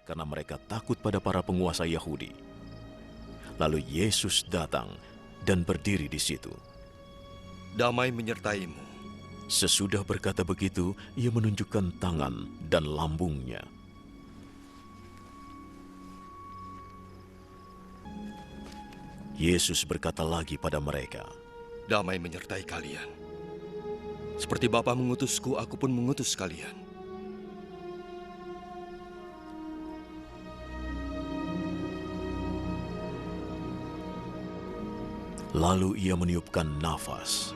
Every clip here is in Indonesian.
karena mereka takut pada para penguasa Yahudi. Lalu Yesus datang dan berdiri di situ. Damai menyertaimu. Sesudah berkata begitu, ia menunjukkan tangan dan lambungnya. Yesus berkata lagi pada mereka, Damai menyertai kalian. Seperti Bapa mengutusku, aku pun mengutus kalian. Lalu ia meniupkan nafas.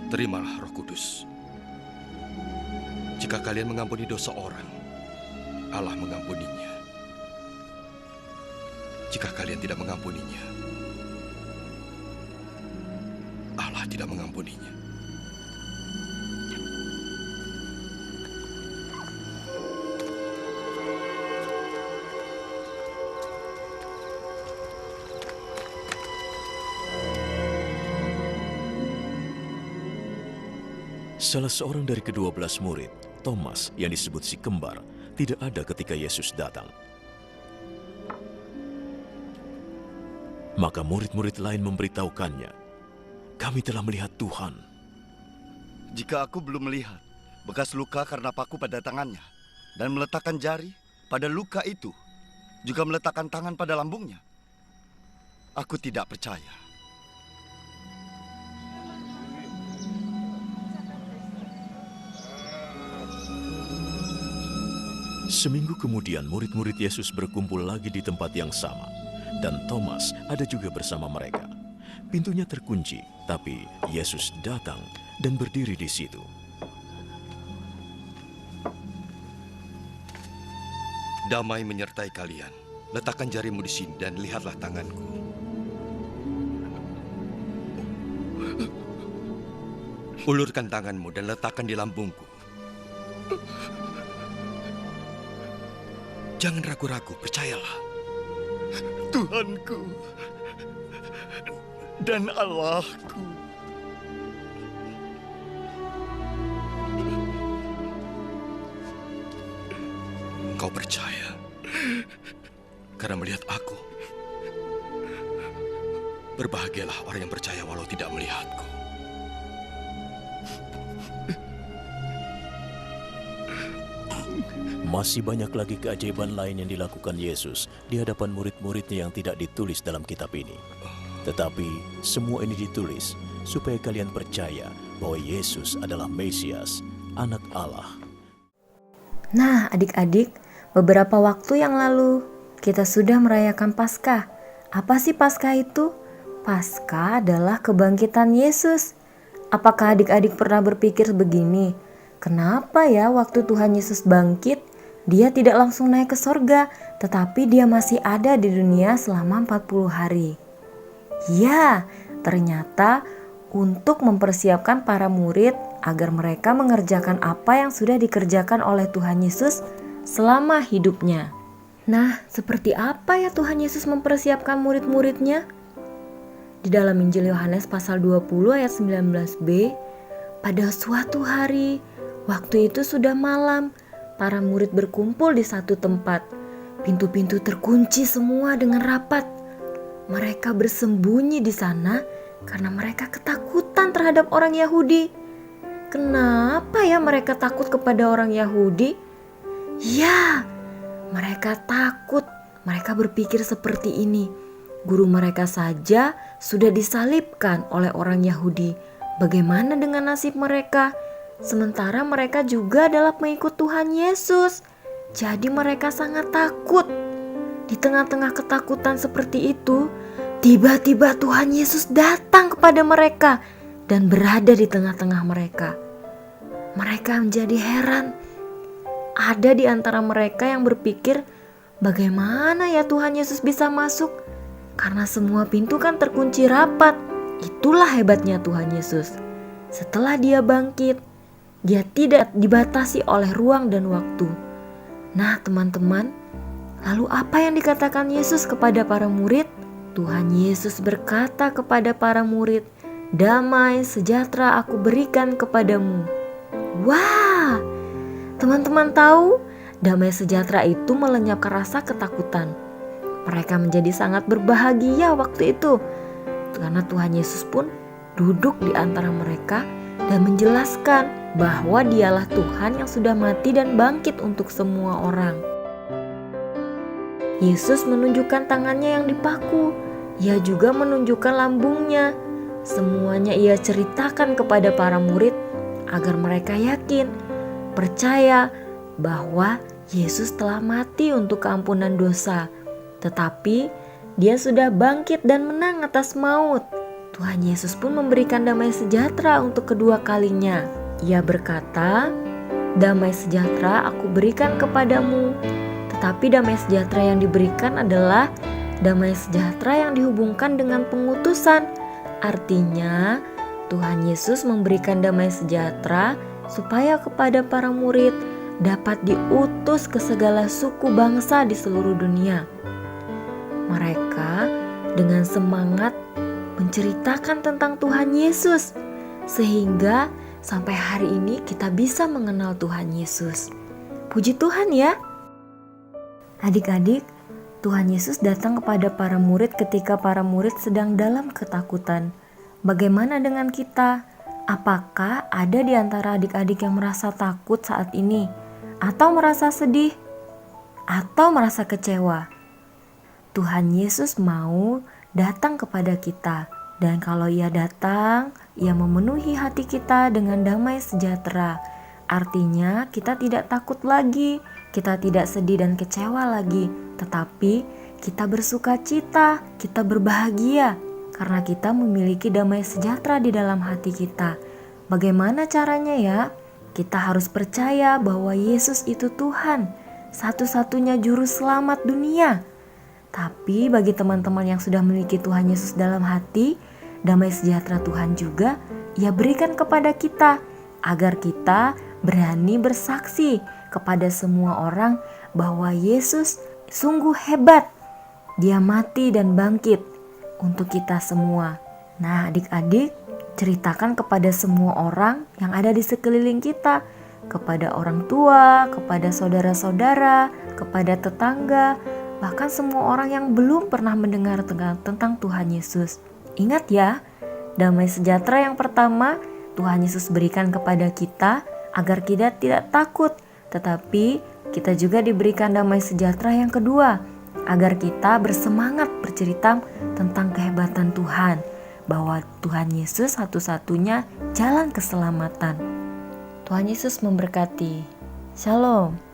Terimalah Roh Kudus. Jika kalian mengampuni dosa orang, Allah mengampuninya. Jika kalian tidak mengampuninya, Allah tidak mengampuninya. Salah seorang dari ke-12 murid, Thomas yang disebut si kembar, tidak ada ketika Yesus datang. Maka murid-murid lain memberitahukannya, kami telah melihat Tuhan. Jika aku belum melihat bekas luka karena paku pada tangannya, dan meletakkan jari pada luka itu, juga meletakkan tangan pada lambungnya, aku tidak percaya. Seminggu kemudian murid-murid Yesus berkumpul lagi di tempat yang sama, dan Thomas ada juga bersama mereka. Pintunya terkunci, tapi Yesus datang dan berdiri di situ. Damai menyertai kalian. Letakkan jarimu di sini dan lihatlah tanganku. Ulurkan tanganmu dan letakkan di lambungku. Jangan ragu-ragu, percayalah. Tuhanku dan Allahku. Engkau percaya karena melihat aku. Berbahagialah orang yang percaya walau tidak melihatku. Masih banyak lagi keajaiban lain yang dilakukan Yesus di hadapan murid-muridnya yang tidak ditulis dalam kitab ini. Tetapi semua ini ditulis supaya kalian percaya bahwa Yesus adalah Mesias, Anak Allah. Nah, adik-adik, beberapa waktu yang lalu kita sudah merayakan Paskah. Apa sih Paskah itu? Paskah adalah kebangkitan Yesus. Apakah adik-adik pernah berpikir begini? Kenapa ya waktu Tuhan Yesus bangkit, dia tidak langsung naik ke sorga, tetapi dia masih ada di dunia selama 40 hari? Ya, ternyata untuk mempersiapkan para murid agar mereka mengerjakan apa yang sudah dikerjakan oleh Tuhan Yesus selama hidupnya. Nah, seperti apa ya Tuhan Yesus mempersiapkan murid-muridnya? Di dalam Injil Yohanes pasal 20 ayat 19b, pada suatu hari, waktu itu sudah malam, para murid berkumpul di satu tempat. Pintu-pintu terkunci semua dengan rapat. Mereka bersembunyi di sana karena mereka ketakutan terhadap orang Yahudi. Kenapa ya mereka takut kepada orang Yahudi? Ya, mereka takut. Mereka berpikir seperti ini. Guru mereka saja sudah disalibkan oleh orang Yahudi. Bagaimana dengan nasib mereka? Sementara mereka juga adalah pengikut Tuhan Yesus. Jadi mereka sangat takut. Di tengah-tengah ketakutan seperti itu, tiba-tiba Tuhan Yesus datang kepada mereka dan berada di tengah-tengah mereka. Mereka menjadi heran. Ada di antara mereka yang berpikir, bagaimana ya Tuhan Yesus bisa masuk? Karena semua pintu kan terkunci rapat. Itulah hebatnya Tuhan Yesus. Setelah dia bangkit, dia tidak dibatasi oleh ruang dan waktu. Nah teman-teman, lalu apa yang dikatakan Yesus kepada para murid? Tuhan Yesus berkata kepada para murid, "Damai sejahtera aku berikan kepadamu." Wah, teman-teman tahu, damai sejahtera itu melenyapkan rasa ketakutan. Mereka menjadi sangat berbahagia waktu itu, karena Tuhan Yesus pun duduk di antara mereka dan menjelaskan bahwa Dialah Tuhan yang sudah mati dan bangkit untuk semua orang. Yesus menunjukkan tangannya yang dipaku. Ia juga menunjukkan lambungnya. Semuanya Ia ceritakan kepada para murid agar mereka yakin, percaya bahwa Yesus telah mati untuk keampunan dosa, tetapi Dia sudah bangkit dan menang atas maut. Tuhan Yesus pun memberikan damai sejahtera untuk kedua kalinya. Ia berkata, "Damai sejahtera aku berikan kepadamu." Tetapi damai sejahtera yang diberikan adalah damai sejahtera yang dihubungkan dengan pengutusan. Artinya, Tuhan Yesus memberikan damai sejahtera supaya kepada para murid dapat diutus ke segala suku bangsa di seluruh dunia. Mereka dengan semangat menceritakan tentang Tuhan Yesus, sehingga sampai hari ini kita bisa mengenal Tuhan Yesus. Puji Tuhan ya. Adik-adik, Tuhan Yesus datang kepada para murid ketika para murid sedang dalam ketakutan. Bagaimana dengan kita? Apakah ada di antara adik-adik yang merasa takut saat ini? Atau merasa sedih? Atau merasa kecewa? Tuhan Yesus mau datang kepada kita. Dan kalau Ia datang, Ia memenuhi hati kita dengan damai sejahtera. Artinya kita tidak takut lagi, kita tidak sedih dan kecewa lagi, tetapi kita bersuka cita, kita berbahagia karena kita memiliki damai sejahtera di dalam hati kita. Bagaimana caranya ya? Kita harus percaya bahwa Yesus itu Tuhan, satu-satunya juru selamat dunia. Tapi bagi teman-teman yang sudah memiliki Tuhan Yesus dalam hati, damai sejahtera Tuhan juga Ia berikan kepada kita agar kita berani bersaksi kepada semua orang bahwa Yesus sungguh hebat. Dia mati dan bangkit untuk kita semua. Nah, adik-adik, ceritakan kepada semua orang yang ada di sekeliling kita, kepada orang tua, kepada saudara-saudara, kepada tetangga, bahkan semua orang yang belum pernah mendengar tentang Tuhan Yesus. Ingat ya, damai sejahtera yang pertama Tuhan Yesus berikan kepada kita agar kita tidak takut, tetapi kita juga diberikan damai sejahtera yang kedua agar kita bersemangat bercerita tentang kehebatan Tuhan, bahwa Tuhan Yesus satu-satunya jalan keselamatan. Tuhan Yesus memberkati. Shalom.